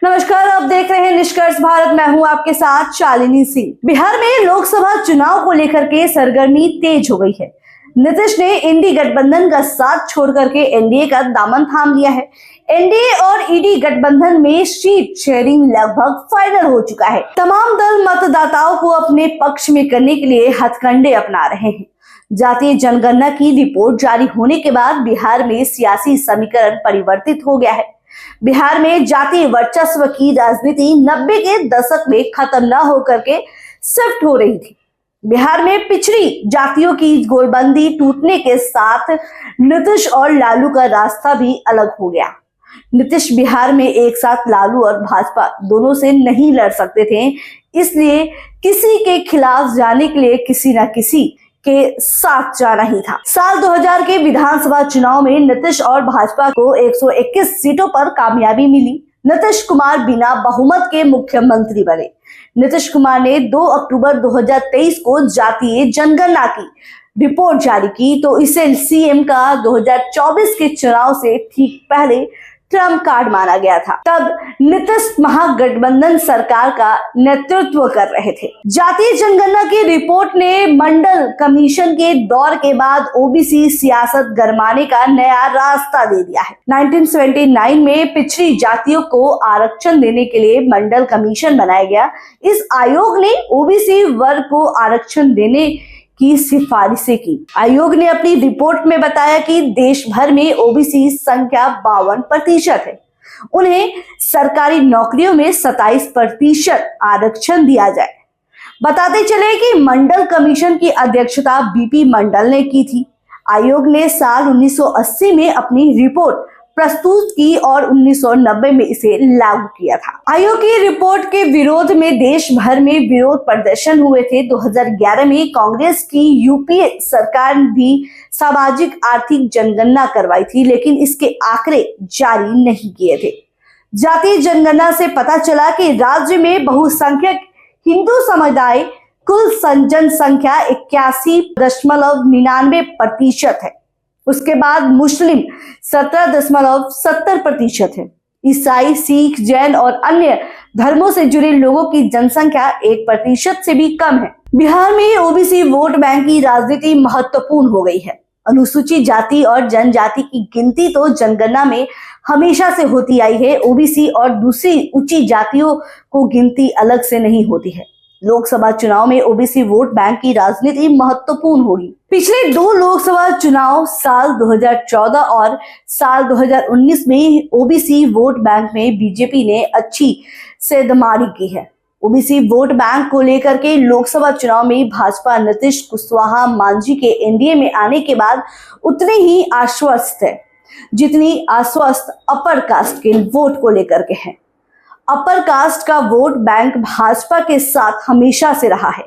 नमस्कार, आप देख रहे हैं निष्कर्ष भारत। मैं हूं आपके साथ शालिनी सिंह। बिहार में लोकसभा चुनाव को लेकर के सरगर्मी तेज हो गई है। नीतीश ने इंडी गठबंधन का साथ छोड़ करके एनडीए का दामन थाम लिया है। एनडीए और ईडी गठबंधन में सीट शेयरिंग लगभग फाइनल हो चुका है। तमाम दल मतदाताओं को अपने पक्ष में करने के लिए हथकंडे अपना रहे हैं। जातीय जनगणना की रिपोर्ट जारी होने के बाद बिहार में सियासी समीकरण परिवर्तित हो गया है। बिहार में जातीय वर्चस्व की राजनीति 90 के दशक में खत्म न होकर के शिफ्ट हो रही थी। बिहार में पिछड़ी जातियों की गोलबंदी टूटने के साथ नीतीश और लालू का रास्ता भी अलग हो गया। नीतीश बिहार में एक साथ लालू और भाजपा दोनों से नहीं लड़ सकते थे, इसलिए किसी के खिलाफ जाने के लिए किसी न किसी के साथ जाना ही था। साल 2000 के विधानसभा चुनाव में नीतीश और भाजपा को 121 सीटों पर कामयाबी मिली। नीतीश कुमार बिना बहुमत के मुख्यमंत्री बने। नीतीश कुमार ने 2 अक्टूबर 2023 को जातीय जनगणना की रिपोर्ट जारी की, तो इसे सीएम का 2024 के चुनाव से ठीक पहले ट्रम्प कार्ड माना गया था। तब नीतीश महागठबंधन सरकार का नेतृत्व कर रहे थे। जातीय जनगणना की रिपोर्ट ने मंडल कमीशन के दौर के बाद ओबीसी सियासत गरमाने का नया रास्ता दे दिया है। 1979 में पिछड़ी जातियों को आरक्षण देने के लिए मंडल कमीशन बनाया गया। इस आयोग ने ओबीसी वर्ग को आरक्षण देने की सिफारिशें की। आयोग ने अपनी रिपोर्ट में बताया कि देश भर में ओबीसी संख्या 52% है। उन्हें सरकारी नौकरियों में 27% आरक्षण दिया जाए। बताते चले कि मंडल कमीशन की अध्यक्षता बीपी मंडल ने की थी। आयोग ने साल 1980 में अपनी रिपोर्ट प्रस्तुत की और 1990 में इसे लागू किया था। आयोग की रिपोर्ट के विरोध में देश भर में विरोध प्रदर्शन हुए थे। 2011 में कांग्रेस की यूपीए सरकार भी सामाजिक आर्थिक जनगणना करवाई थी, लेकिन इसके आंकड़े जारी नहीं किए थे। जातीय जनगणना से पता चला कि राज्य में बहुसंख्यक हिंदू समुदाय कुल जनसंख्या 81.99% है। उसके बाद मुस्लिम 17.70% है। ईसाई, सिख, जैन और अन्य धर्मों से जुड़े लोगों की जनसंख्या 1% से भी कम है। बिहार में ओबीसी वोट बैंक की राजनीति महत्वपूर्ण हो गई है। अनुसूचित जाति और जनजाति की गिनती तो जनगणना में हमेशा से होती आई है। ओबीसी और दूसरी ऊंची जातियों को गिनती अलग से नहीं होती है। लोकसभा चुनाव में ओबीसी वोट बैंक की राजनीति महत्वपूर्ण होगी। पिछले 2 लोकसभा चुनाव साल 2014 और साल 2019 में ओबीसी वोट बैंक में बीजेपी ने अच्छी सेंधमारी की है। ओबीसी वोट बैंक को लेकर के लोकसभा चुनाव में भाजपा नीतीश कुशवाहा मांझी के एनडीए में आने के बाद उतने ही आश्वस्त है जितनी आश्वस्त अपर कास्ट के वोट को लेकर के है। अपर कास्ट का वोट बैंक भाजपा के साथ हमेशा से रहा है,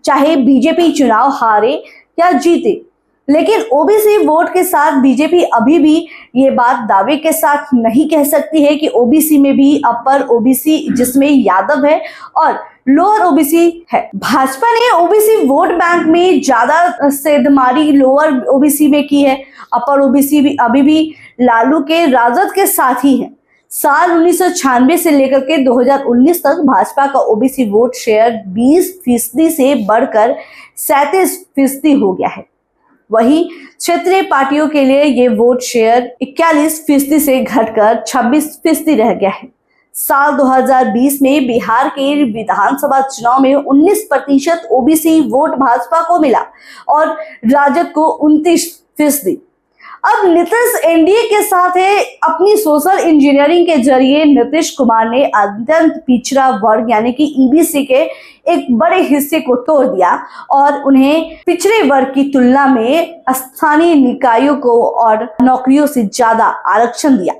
चाहे बीजेपी चुनाव हारे या जीते। लेकिन ओबीसी वोट के साथ बीजेपी अभी भी ये बात दावे के साथ नहीं कह सकती है कि ओबीसी में भी अपर ओबीसी, जिसमें यादव है, और लोअर ओबीसी है। भाजपा ने ओबीसी वोट बैंक में ज्यादा सेंधमारी लोअर ओबीसी में की है। अपर ओबीसी भी अभी भी लालू के राजद के साथ ही है। साल 1996 से लेकर के 2019 तक भाजपा का ओबीसी वोट शेयर 20% से बढ़कर 37% हो गया है। वहीं क्षेत्रीय पार्टियों के लिए ये वोट शेयर 41% से घटकर 26% रह गया है। साल 2020 में बिहार के विधानसभा चुनाव में 19% ओबीसी वोट भाजपा को मिला और राजद को 29%। अब नीतीश एनडीए के साथ है। अपनी सोशल इंजीनियरिंग के जरिए नीतीश कुमार ने अत्यंत पिछड़ा वर्ग यानी कि ईबीसी के एक बड़े हिस्से को तोड़ दिया और उन्हें पिछड़े वर्ग की तुलना में स्थानीय निकायों को और नौकरियों से ज्यादा आरक्षण दिया,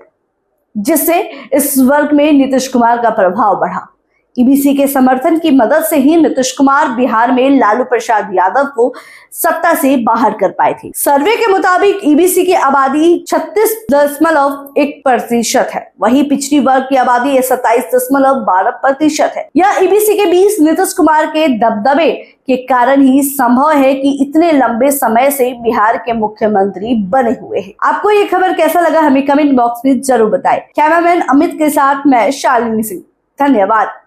जिससे इस वर्ग में नीतीश कुमार का प्रभाव बढ़ा। ईबीसी के समर्थन की मदद से ही नीतीश कुमार बिहार में लालू प्रसाद यादव को सत्ता से बाहर कर पाए थे। सर्वे के मुताबिक ईबीसी की आबादी 36.1% है, वहीं पिछड़ी वर्ग की आबादी 27.12% है। यह ईबीसी के बीच नीतीश कुमार के दबदबे के कारण ही संभव है कि इतने लंबे समय से बिहार के मुख्यमंत्री बने हुए हैं। आपको ये खबर कैसा लगा हमें कमेंट बॉक्स में जरूर बताएं। कैमरामैन अमित के साथ मैं शालिनी सिंह, धन्यवाद।